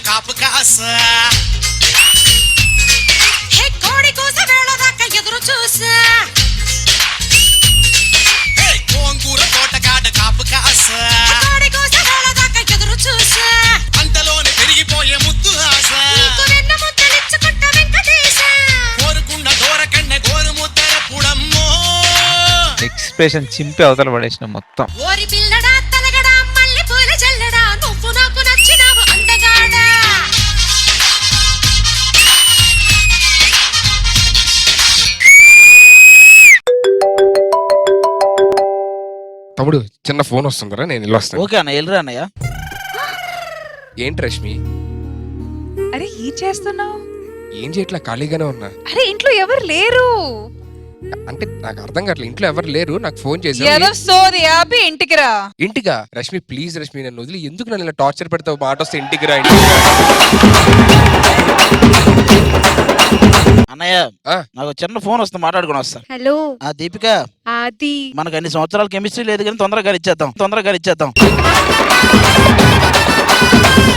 కాపు కాస కోడి కూస వేళదాకా ఎదురు చూసా గోంగూర తోటకాడ కాపు కాస కోడి కూస వేళదాకా ఎదురు చూసా అంతలోనే పెరిగిపోయే ముద్దు ఆశ నీకు వెన్న ముద్దలిచ్చుకుంటా వెంకటేశ కోరుకున్న దూరకన్న గోరు ముద్దర పుడమ్మో ఎక్స్ప్రెషన్ చింపి అవతల పడేసిన మొత్తం. ఓరి పిల్లడా తలగడా మల్లె పూల జల్లడా నువ్వు నాకు నచ్చినావు అందగాడా. తమ్ముడు చిన్న ఫోన్ వస్తుందిరా, నేను వెళ్ళొస్తాను. ఓకే అన్న, వెళ్ళరా అన్నయ్య. ఏంటి రష్మి అరే ఏం చేస్తున్నావు? ఏం చేయట్లా, ఖాళీగానే ఉన్నా. అరే ఇంట్లో ఎవరు లేరు. అంటే నాకు అర్థం కావట్లేదు, ఇంట్లో ఎవరు లేరు, నాకు ఫోన్ ఏదో చేసి సోది ఆపి ఇంటికి రా. ఇంటిగా. రష్మి ప్లీజ్ రష్మి, నన్ను వదిలి ఎందుకు నన్ను ఇలా టార్చర్ పెడతావు? మాట వస్తే ఇంటికి రా. అన్నయ్య నాకు చిన్న ఫోన్ వస్తుంది, మాట్లాడుకుని వస్తా. హలో దీపిక, ఆది మనకు అన్ని సంవత్సరాల కెమిస్ట్రీ లేదు కానీ తొందరగా ఇచ్చేద్దాం.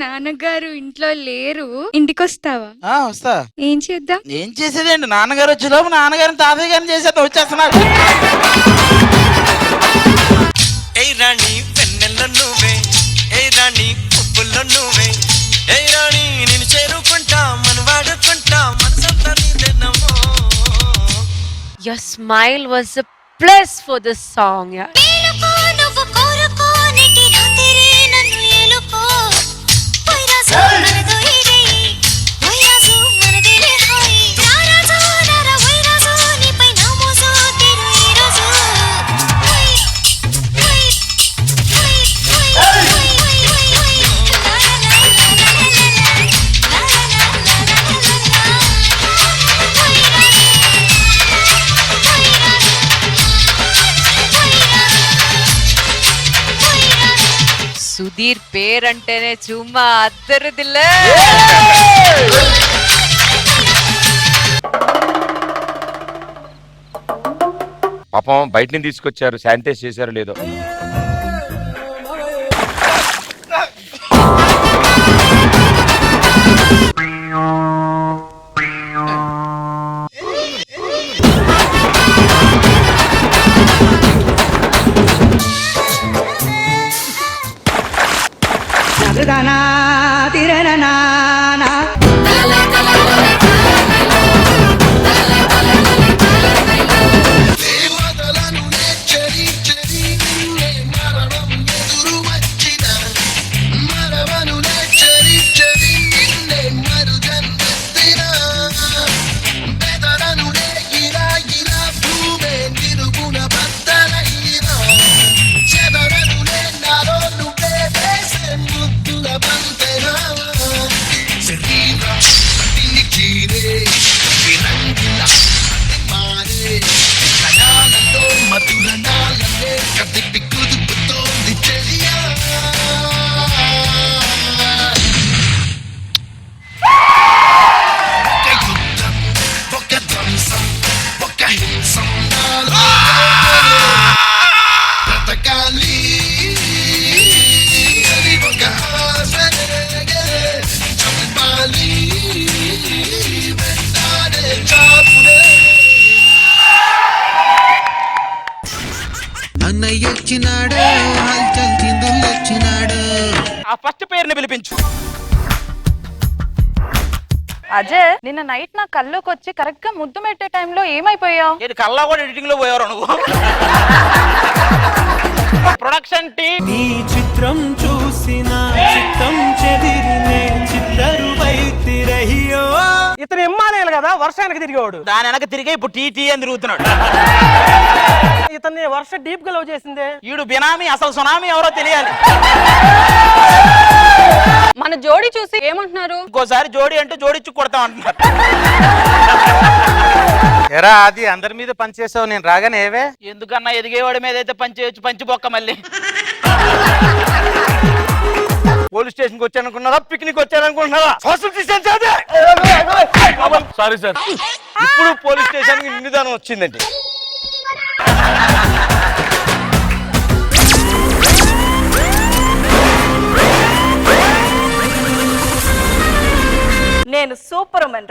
నాన్నగారు ఇంట్లో లేరు, ఇంటికి వస్తావా? వస్తా. ఏం చేద్దాం? ఏం చేసేదండి, నాన్నగారు వచ్చేలోపు నాన్నగారిని తాతయ్య గారిని చేసేద్దాం. వచ్చేస్తున్నారు. ఏ రాణి పెన్నెల్లో నువ్వే, ఏ రాణి పువ్వుల్లో నువ్వే, ఏ రాణి నేను చేరుకుంటా మన వాడుకుంటా మనసంతా నీదేనమ్మో. Your smile was a plus for this song, yeah. నువ్వు కోరుకో నీటి రాత్రి నన్ను ఏలుకో పోయిరాజు మనదో ఇరే పోయిరాజు మనదిలే హాయ్ రారాజు నర పోయిరాజు నీపై నా మోజు తీరు ఈరోజు సుధీర్ పేరంటేనే చుమ్మా అద్దరుదిలే. పాపం బయట నుంచి తీసుకొచ్చారు, శానిటైజ్ చేశారు లేదో. ఆ ఫస్ట్ పేరుని పిలిపించు. అజయ్ నిన్న నైట్ నా కల్లోకి వచ్చి కరెక్ట్ గా ముద్దు పెట్టే టైంలో ఏమైపోయావు? ఏంటి కల్లా కూడా ఎడిటింగ్ లో పోయారు నువ్వు? ప్రొడక్షన్ టీమ్ నీ చిత్రం చూసిన చిత్తం చెదిరినే చిత్తరువైతిరహియో. ఇతను ఎమ్మానేలు కదా, వర్షానికి తిరిగేవాడు. దాని వెనక తిరిగే ఇప్పుడు టీ అని తిరుగుతున్నాడు. ఇతన్ని వర్ష డీప్ గా లవ్ చేసిందే. ఈడు బినామీ, అసలు సునామీ ఎవరో తెలియాలి. మన జోడి చూసి ఏమంటున్నారు? ఇంకోసారి జోడి అంటే జోడిచ్చి కొడతాం అంటున్నారు. ఎరా అది అందరి మీద పనిచేసావు, నేను రాగానే ఏవే. ఎందుకన్నా ఎదిగేవాడి మీద అయితే పంచిపోక్క మళ్ళీ. పోలీస్ స్టేషన్ కి వచ్చానుకున్నారా, పిక్నిక్ వచ్చానుకుంటున్నారా? సారీ సార్, ఇప్పుడు పోలీస్ స్టేషన్ కి నిదానం వచ్చిందండి.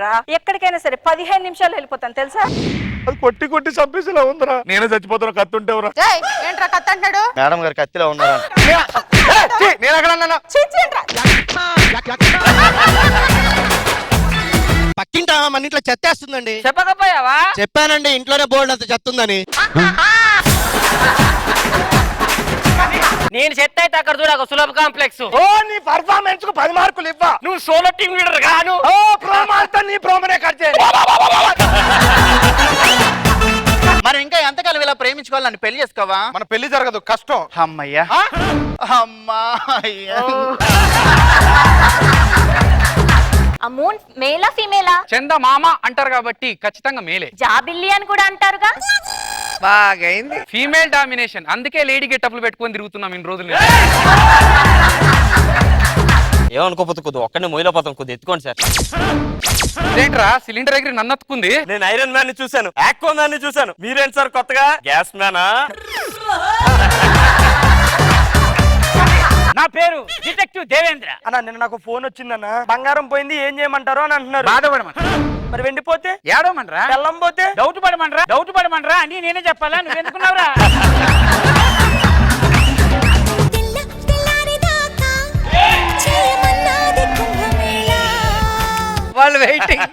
రా, ఎక్కడికైనా సరే 15 నిమిషాలు వెళ్ళిపోతాను తెలుసా. అది కొట్టి కొట్టి చంపేసేలా ఉందిరా. నేను చచ్చిపోతున్నా, కత్తి ఉంటేవరా. ఏంట్రా కత్తి అంటాడు? మేడం గారు కత్తిలో ఉన్నారా? నేను ఎక్కడ అన్నాను? పక్కింట మన ఇంట్లో చెత్తేస్తుందండి. చెప్పకపోయావా? చెప్పానండి, ఇంట్లోనే బోర్డు అంత చెత్తుందని. నేను సెట్ అయితే అక్కడ చూడ సులభ కాంప్లెక్స్. ఓ నీ పర్ఫార్మెన్స్ కు 10 మార్కులు ఇవ్వ. నువ్వు సోలో టీమ్ లీడర్ గాను. ఓ ప్రోమో అంతా నీ ప్రోమోనే కట్ చేయండి. మరి ఇంకా ఎంతకాలం ఇలా ప్రేమించుకోవాలి, నన్ను పెళ్లి చేసుకోవా? మన పెళ్లి జరగదు, కష్టం. అమ్మయ్యా అమ్మా. ఆ మూన్ మేలా ఫీమేలా? చంద మామ అంటారు కాబట్టి ఖచ్చితంగా మేలే. జాబిల్లి అని కూడా అంటారుగా. బాగైంది. ఫీమేల్ డామినేషన్, అందుకే లేడీ గెటప్లు పెట్టుకొని తిరుగుతున్నాం ఇన్ని రోజులు. ఏమనుకోపోతే కొద్ది ఒక్కనే మొయిలో పోతాం, కొద్ది ఎత్తుకోండి సార్. ఏంట్రా సిలిండర్ దగ్గర నన్ను అత్తుకుంది? నేను ఐరన్ మ్యాన్ ని చూశాను, ఆక్వా మ్యాన్ ని చూశాను. మీరేంటి సార్ కొత్తగా గ్యాస్ మ్యానా? నా పేరు డిటెక్టివ్ దేవేంద్ర. అన్న నిన్న నాకు ఫోన్ వచ్చిందన్న, బంగారం పోయింది ఏం చేయమంటారో అని అంటున్నారు. బాధపడమని. మరి వెండిపోతే? ఏడవమనరా? బెల్లం పోతే? డౌట్ పడమనరా అని నేనే చెప్పాలా? నువ్వెందుకున్నావురా? వాళ్ళు వెయిటింగ్.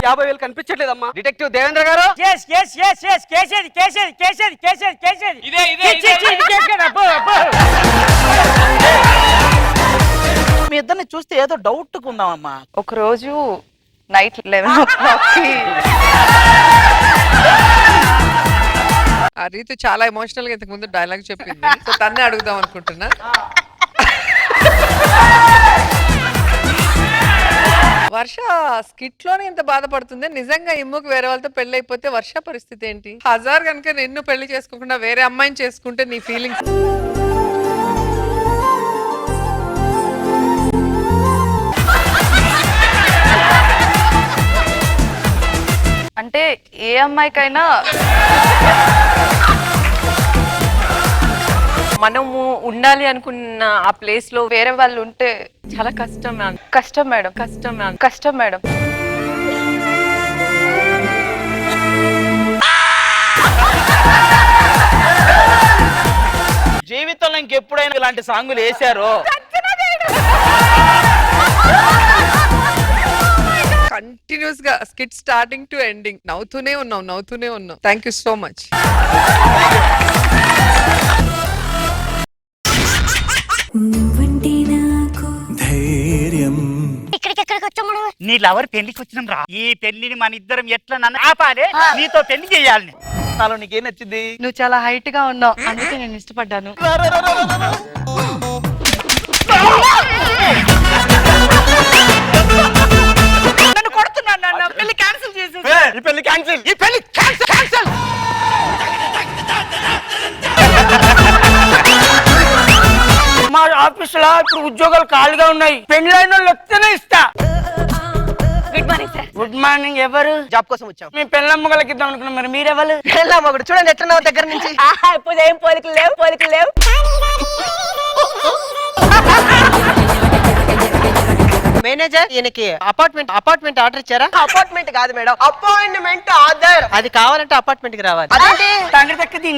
50,000 కనిపించట్లేదమ్మా. డిటెక్టివ్ దేవేంద్ర గారు. మీ ఇద్దరిని చూస్తే ఏదో డౌట్ ఉందామమ్మా. ఒక రోజు నైట్ 11 ఆ రీతు చాలా ఎమోషనల్ గా ఇంతకు ముందు డైలాగ్ చెప్పింది, సో తన్నే అడుగుదాం అనుకుంటున్నా. వర్ష స్కిట్ లోనే ఇంత బాధపడుతుంది, నిజంగా ఇమ్ముకి వేరే వాళ్ళతో పెళ్లి అయిపోతే వర్ష పరిస్థితి ఏంటి? హజార్ కనుక నిన్ను పెళ్లి చేసుకోకుండా వేరే అమ్మాయిని చేసుకుంటే నీ ఫీలింగ్స్? అంటే ఏ అమ్మాయికైనా మనము ఉండాలి అనుకున్న ఆ ప్లేస్ లో వేరే వాళ్ళు ఉంటే చాలా కష్టం మ్యామ్. కష్టం మేడం. కష్టం మేడం. జీవితంలో ఇంకెప్పుడైనా ఇలాంటి సాంగులు వేశారో? కంటిన్యూస్ గా స్కిట్ స్టార్టింగ్ టు ఎండింగ్ నవ్వుతూనే ఉన్నాం. Thank you so much. నీ లవర్ పెళ్లికి వచ్చినాం రా. ఈ పెళ్లిని మన ఇద్దరం ఎట్లా నన్ను ఆపాలి, నీతో పెళ్లి చేయాలని. నాలో నీకేం నచ్చింది? నువ్వు చాలా హైట్ గా ఉన్నావు, అందుకే నేను ఇష్టపడ్డాను. నన్ను కొడుతున్నాను నాన్న. పెళ్లి క్యాన్సిల్ చేసి ఈ పెళ్లి క్యాన్సిల్. మా ఆఫీస్ లో ఇప్పుడు ఉద్యోగాలు ఖాళీగా ఉన్నాయి, పెళ్లి అయిన వాళ్ళు వస్తేనే ఇస్తా. Good morning sir. Good morning. ఎవరు? జాబ్ కోసం వచ్చాం. మీ పెళ్ళమ్మగలకి ఇద్దాం అనుకున్నాం, మరి మీరెవరు? ఒకటి చూడండి ఎట్లా దగ్గర నుంచి. ఇప్పుడు ఏం పోలికలు లేవు. మేనేజర్ ఈయనకి అపార్ట్మెంట్ ఆర్డర్ ఇచ్చారా? అపార్ట్మెంట్ కాదు మేడం, అపాయింట్మెంట్ ఆర్డర్. అది కావాలంటే అపార్ట్మెంట్ కి రావాలి. అదేంటి? తండ్రి దక్కది.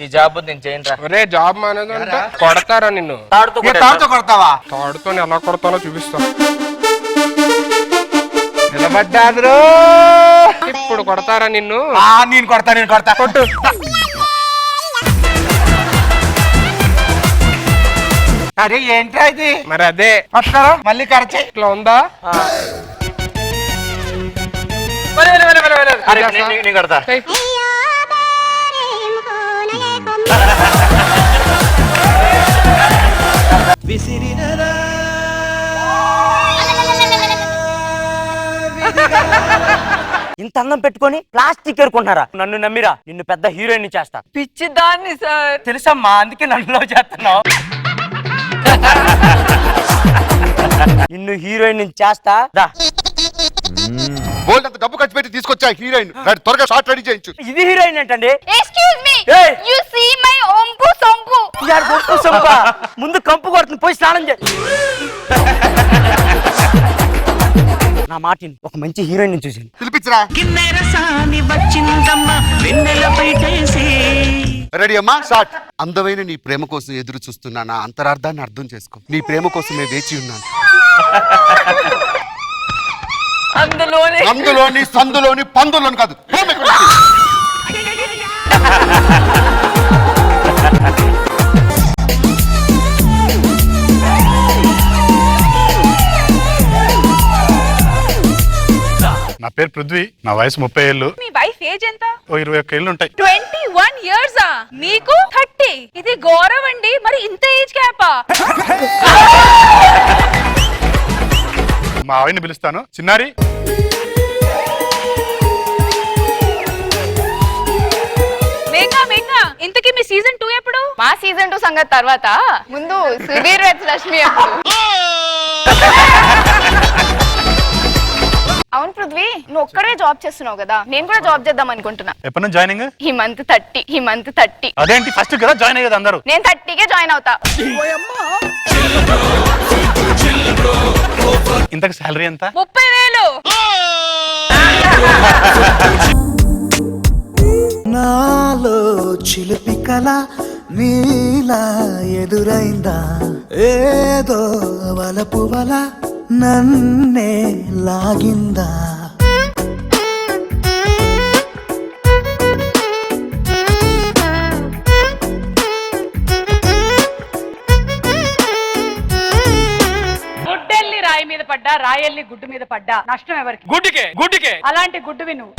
ఈ జాబ్ నేను చేయండి. ఒరే జాబ్ మానేది అంటే కొడతారా నిన్ను? తాడుతో కొడతావా? తాడుతో ఎలా కొడతానో చూపిస్తా. నిలబడ్డారు. ఇప్పుడు కొడతారా నిన్ను? నేను కొడతా. కొట్టు. అరే ఏంట్రా ఇది? మరి అదే మళ్ళీ ఖర్చు ఇట్లా ఉందా? నేను కడతా. ఏయ్. ఇంత అందం పెట్టుకొని ప్లాస్టిక్ ఏరుకుంటున్నారా? నన్ను నమ్మిరా, నిన్ను పెద్ద హీరోయిన్ చేస్తా. పిచ్చి దాన్ని సార్. తెలుసమ్మా, అందుకే నన్ను లవ్ చేస్తున్నావు. నిన్ను హీరోయిన్ చేస్తా దా. బోల్డ్ అంత డబ్బు ఖర్చు పెట్టి తీసుకొచ్చా హీరోయిన్. త్వరగా షార్ట్ రెడీ చేయించు. ఇది హీరోయిన్ ఏంటండి? Excuse me. Hey. You see my ompu sompu. యార్ బొట్టు సొంప. ముందు కంపు కొడుతుంది, పోయి స్నానం చేయి. నా మాటిని, ఒక మంచి హీరోయిన్ చూసాను. పిలిపించరా. రెడీ అమ్మా, షార్ట్. అందమైన నీ ప్రేమ కోసం ఎదురు చూస్తున్నా, నా అంతరార్థాన్ని అర్థం చేసుకో. నీ ప్రేమ కోసమే వేచి ఉన్నాను. అందులోని సందులోని పందులోని కాదు. పోమ్ ఇక్కడి నుంచి. నా పేరు పృథ్వీ, నా వయసు 30 ఏళ్ళు. మీ వైఫ్ ఏజ్ ఎంత? ఓ 21 ఏళ్ళు ఉంటాయి. 21 years ఆ? మీకు 30. ఇది గౌరవ్ అండి, మరి ఇంత ఏజ్ గ్యాపా? మా ఆవిడని పిలుస్తాను. చిన్నారి, ఇంతకీ మీ సీజన్ 2 ఎప్పుడు? మా సీజన్ 2 సంగతి తర్వాత, ముందు సుధీర్ వెత్ రష్మి ఎప్పుడు? అవును పృథ్వీ, నువ్వు ఒక్కడే జాబ్ చేస్తున్నావు కదా, నేను కూడా జాబ్ చేద్దాం అనుకుంటున్నా. ఎప్పటి నుంచి జాయినింగ్? ఈ మంత్ 30. అదేంటి, ఫస్ట్ కదా జాయిన్ అయ్యేది అందరూ. నేను 30కే జాయిన్ అవుతా. ఇంతకు శాలరీ ఎంత? 30,000. నాలో చిలిపి కళ నీలా ఎదురైందా, ఏదో వలపు వల నన్నే లాగిందా. గుడ్డెల్ని రాయి మీద పడ్డా, రాయల్ని గుడ్డు మీద పడ్డా నష్టం ఎవరికి? గుడ్డికే. అలాంటి గుడ్డువి నువ్వు.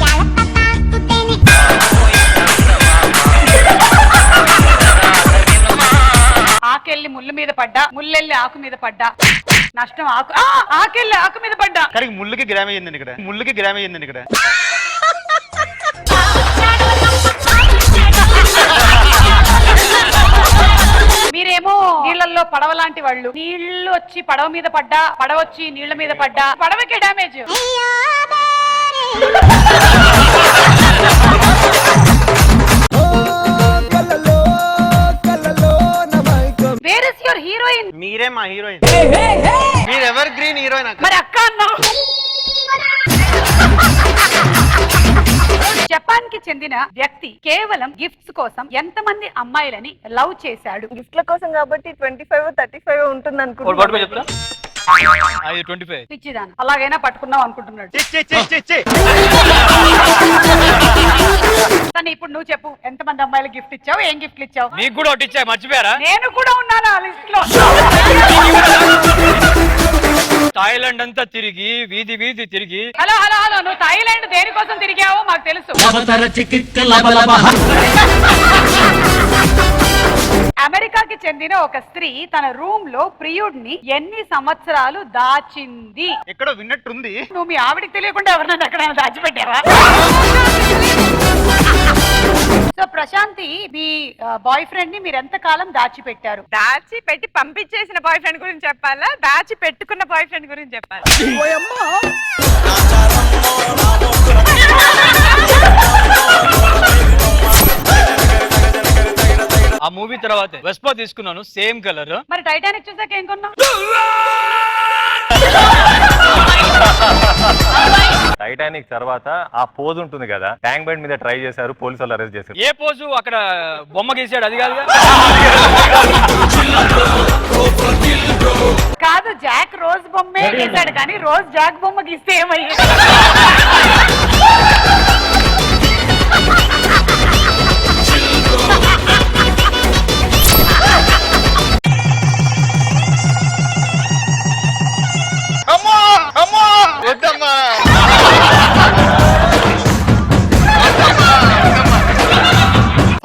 ఆకెళ్ళి ముళ్ళు మీద పడ్డా, ముల్లెళ్ళి ఆకు మీద పడ్డా నష్టం ఆకు. ఆకెళ్ళి ఆకు మీద పడ్డా. కానీ ముళ్ళుకి గ్రామ్ అయ్యిందండి ఇక్కడ. మీరేమో నీళ్ళల్లో పడవ లాంటి వాళ్ళు. నీళ్లు వచ్చి పడవ మీద పడ్డా, పడవ వచ్చి నీళ్ల మీద పడ్డా పడవకే damage. Where is your heroine? మీరే మా హీరోయిన్. మీరు ఎవర్ గ్రీన్ హీరోయిన్. మరి అక్క అన్నావు. జపాన్ కి చెందిన వ్యక్తి కేవలం గిఫ్ట్స్ కోసం ఎంతమంది అమ్మాయిలని లవ్ చేశాడు? గిఫ్ట్ల కోసం కాబట్టి 25 35 ఉంటుంది అనుకుంటున్నా. పిచ్చిదాన, అలాగైనా పట్టుకున్నావు అనుకుంటున్నాడు. కానీ ఇప్పుడు నువ్వు చెప్పు, ఎంతమంది అమ్మాయిలు గిఫ్ట్ ఇచ్చావు, ఏం గిఫ్ట్లు ఇచ్చావు? నీకు కూడా ఒకటి ఇచ్చా, మర్చిపోయారా? నేను కూడా ఉన్నాను ఆ లిస్ట్ లో. థాయిలాండ్ అంతా తిరిగి, వీధి తిరిగి. హలో నువ్వు థాయిలాండ్ దేనికోసం తిరిగావో మాకు తెలుసు. అమెరికాకి చెందిన ఒక స్త్రీ తన రూమ్ లో ప్రియుడిని ఎన్ని సంవత్సరాలు దాచింది? ఎక్కడో విన్నట్టుంది. నువ్వు మీ ఆవిడికి తెలియకుండా ఎవరినైనా ఎక్కడైనా దాచిపెట్టావా? సో ప్రశాంతి, మీ బాయ్ ఫ్రెండ్ ని మీరు ఎంత కాలం దాచిపెట్టారు? దాచి పెట్టి పంపించేసిన బాయ్ ఫ్రెండ్ గురించి చెప్పాలా, దాచి పెట్టుకున్న బాయ్ ఫ్రెండ్ గురించి చెప్పాలా? ఆ మూవీ తర్వాత వెస్పా తీసుకున్నాను, సేమ్ కలర్. మరి టైటానిక్ చూసాక ఏం కొన్నావు? టైటానిక్ తర్వాత ఆ పోజ్ ఉంటుంది కదా, ట్యాంక్ బండ్ మీద ట్రై చేశారు, పోలీసులు అరెస్ట్ చేశారు. ఏ పోజు? అక్కడ బొమ్మ గీసాడు, అది కాదు. కాదు, జాక్ రోజ్ బొమ్మే గీసాడు, కానీ రోజ్ జాక్ బొమ్మ గీస్తే ఏమయ్యాడు?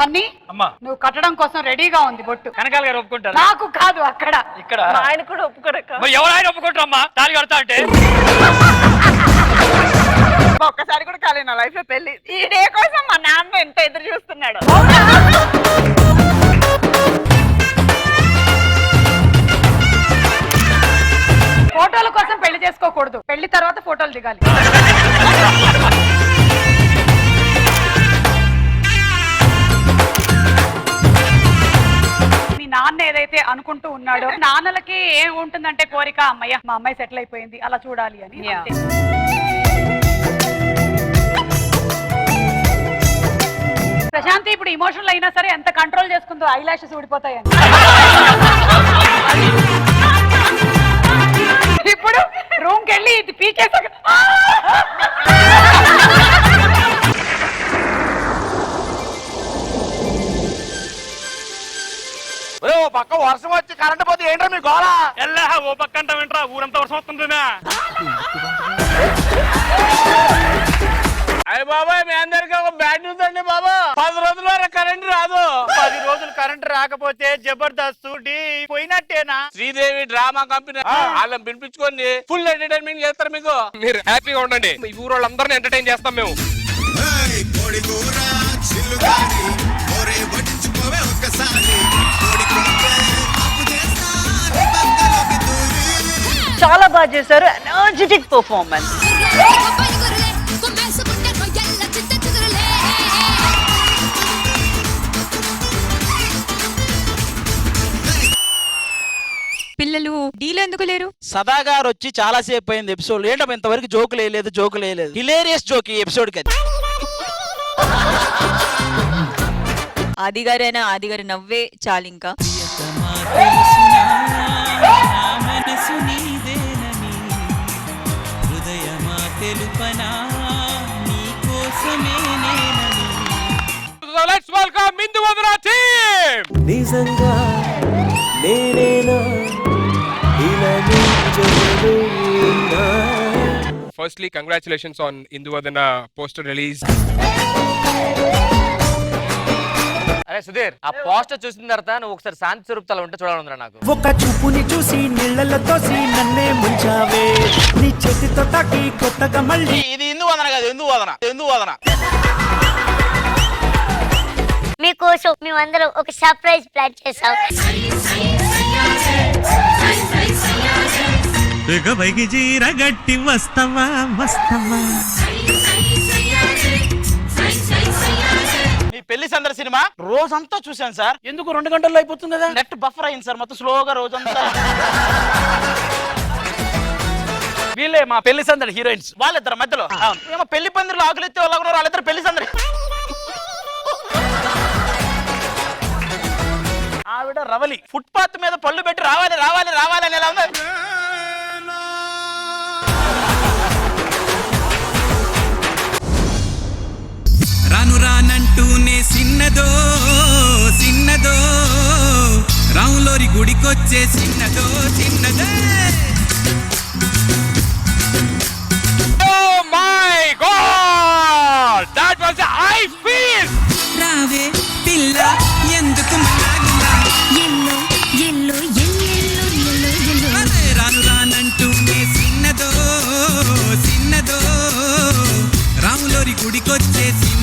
సన్నీ, నువ్వు కట్టడం కోసం రెడీగా ఉంది బొట్టు. కనకాల గారు ఒప్పుకుంటారు? నాకు కాదు, అక్కడ ఇక్కడ ఆయన కూడా ఒప్పుకోరక్క. ఎవరైనా ఒప్పుకుంటారమ్మా తాళి కడతా అంటే. ఒక్కసారి కూడా కాలేదు నా లైఫ్ లో పెళ్లి. ఈ డే కోసం మా నాన్న ఎంత ఎదురు చూస్తున్నాడు. ఫోటోల కోసం పెళ్లి చేసుకోకూడదు, పెళ్లి తర్వాత ఫోటోలు దిగాలి. మీ నాన్న ఏదైతే అనుకుంటూ ఉన్నాడో, నాన్నలకి ఏం ఉంటుందంటే కోరిక, అమ్మయ్య మా అమ్మాయి సెటిల్ అయిపోయింది అలా చూడాలి అని. అంతే. ప్రశాంతి ఇప్పుడు ఇమోషనల్ అయినా సరే ఎంత కంట్రోల్ చేసుకుందో ఐ లాషెస్ ఊడిపోతాయని. ఇప్పుడు రూమ్ కి వెళ్ళి ఇది పీకేసాక ఓ పక్క వర్షం వచ్చి కరెంట్ పోతే ఏంట్రా మీ గోళ? ఎల్లా ఓ పక్క అంట వింటరా, ఊరంతా వర్షం వస్తుంటుందా? అయ్య బాబాయ్, మీ అందరికి ఒక బ్యాడ్ న్యూస్ అండి బాబా. 10 రోజుల వరకు కరెంట్ రాదు. 10 రోజులు కరెంట్ రాకపోతే జబర్దస్త్ డి పోయినట్టేనా? శ్రీదేవి డ్రామా కంపెనీ వాళ్ళని పిలిపించుకొని ఫుల్ ఎంటర్టైన్మెంట్ చేస్తారు మీకు. మీరు హ్యాపీగా ఉండండి, ఈ ఊరు వాళ్ళందరినీ ఎంటర్టైన్ చేస్తాం మేము. చాలా బాగా చేశారు, ఎనర్జెటిక్ పర్ఫార్మెన్స్. పిల్లలు డీలో ఎందుకు లేరు? సదా గారు వచ్చి చాలా సేపు అయింది ఎపిసోడ్. ఏంటో ఇంతవరకు జోకులు వేయలేదు. హిలేరియస్ జోక్ ఈ ఎపిసోడ్ కి. ఆదిగారైనా ఆదిగారి నవ్వే చాలు. ఇంకా Let's welcome ఇందువదన team. నిజంగా నేనేనా ఇలా Firstly, congratulations on Induvadana poster release. అరే సుధీర్, ఆ పోస్టర్ చూసిన తర్వాత నువ్వు ఒకసారి శాంతి స్వరూప్తాలు ఉంటే చూడాలందరా నాకు. ఒక చూపుని చూసి నీళ్ళలో తోసి నన్నే ముంచావే, నీ చేతితో తాకి కొత్తగా మళ్ళీ. ఇది ఇందువదన కాదు, ఇందువదన. మీకోసం మేమందరం ఒక సర్ప్రైజ్ ప్లాన్ చేసాం. పైకి జీరగట్టి వస్తావా. మీ పెళ్లి సందర్శ సినిమా రోజంతా చూశాను సార్. ఎందుకు 2 గంటల్లో అయిపోతుంది కదా. నెట్ బఫర్ అయింది సార్, మొత్తం స్లోగా రోజంతా. వీళ్ళే మా పెళ్లి సందడి హీరోయిన్స్, వాళ్ళిద్దరు మధ్యలో ఏమో పెళ్లి పందిరిలో ఆకులెత్తే వాళ్ళిద్దరు పెళ్లి సందడి. ఆవిడ రవలి ఫుట్పాత్ మీద పళ్ళు పెట్టి రావాలి అని ఎలా ఉంది. రానంటూనే చిన్నదో రాములోరి గుడికొచ్చే చిన్నదో. Oh my God! That was I feel. రావే పిల్ల ఎందుకు రానంటూనే చిన్నదో రాములోరి గుడికొచ్చే చిన్నదే.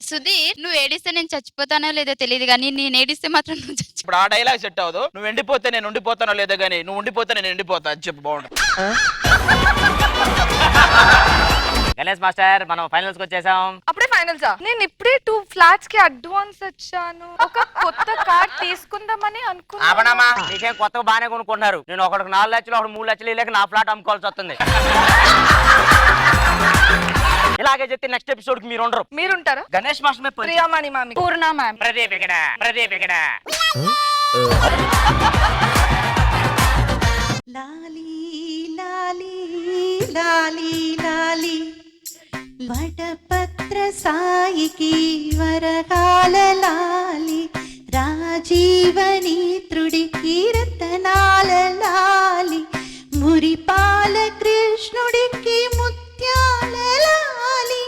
సుధీర్, నువ్వు ఏడిస్తే నేను చచ్చిపోతానో లేదో తెలియదు కానీ నేను ఏడిస్తే మాత్రం నువ్వు చచ్చి. ఇప్పుడు ఆ డైలాగ్ సెట్ అవ్వదు. నువ్వు ఎండిపోతే నేను ఉండిపోతానో లేదో గానీ నువ్వు ఉండిపోతే నేను ఎండిపోతా అని చెప్పు. బాగుండు. గణేష్ మాస్టర్, మనం ఫైనల్స్ కి వచ్చేసాం. అప్పుడే ఫైనల్సా? నేను ఇప్పుడే 2 ఫ్లాట్స్ కి అడ్వాన్స్ వచ్చాను. ఒక కొత్త కార్డ్ తీసుకుందామని అనుకున్నా. ఆపనమ్మా, నీకేం కొత్తగా బాగానే కొనుక్కుంటున్నారు. నేను ఒకటికి 4 లక్షలు, ఒకటి 3 లక్షలు లేక నా ఫ్లాట్ అమ్ముకోవాల్సి వస్తుంది. ఇలాగే చెప్తే నెక్స్ట్ ఎపిసోడ్ కి మీరుంటారా? గణేష్ మాస్టర్ మీద ప్రియామణి మామి, పూర్ణ మ్యామ్, ప్రదీప్ ఇక్కడ. లాలి వటపత్ర సాయికి వరగాల లాలి, రాజీవనీత్రుడికి రతనాల లాలి, మురిపాల కృష్ణుడికి ముత్యాల లాలి,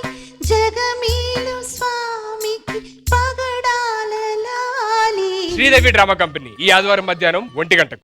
జగమీలు స్వామికి పగడాల లాలి. శ్రీదేవి డ్రామా కంపెనీ ఈ ఆదివారం మధ్యాహ్నం 1 గంటకు.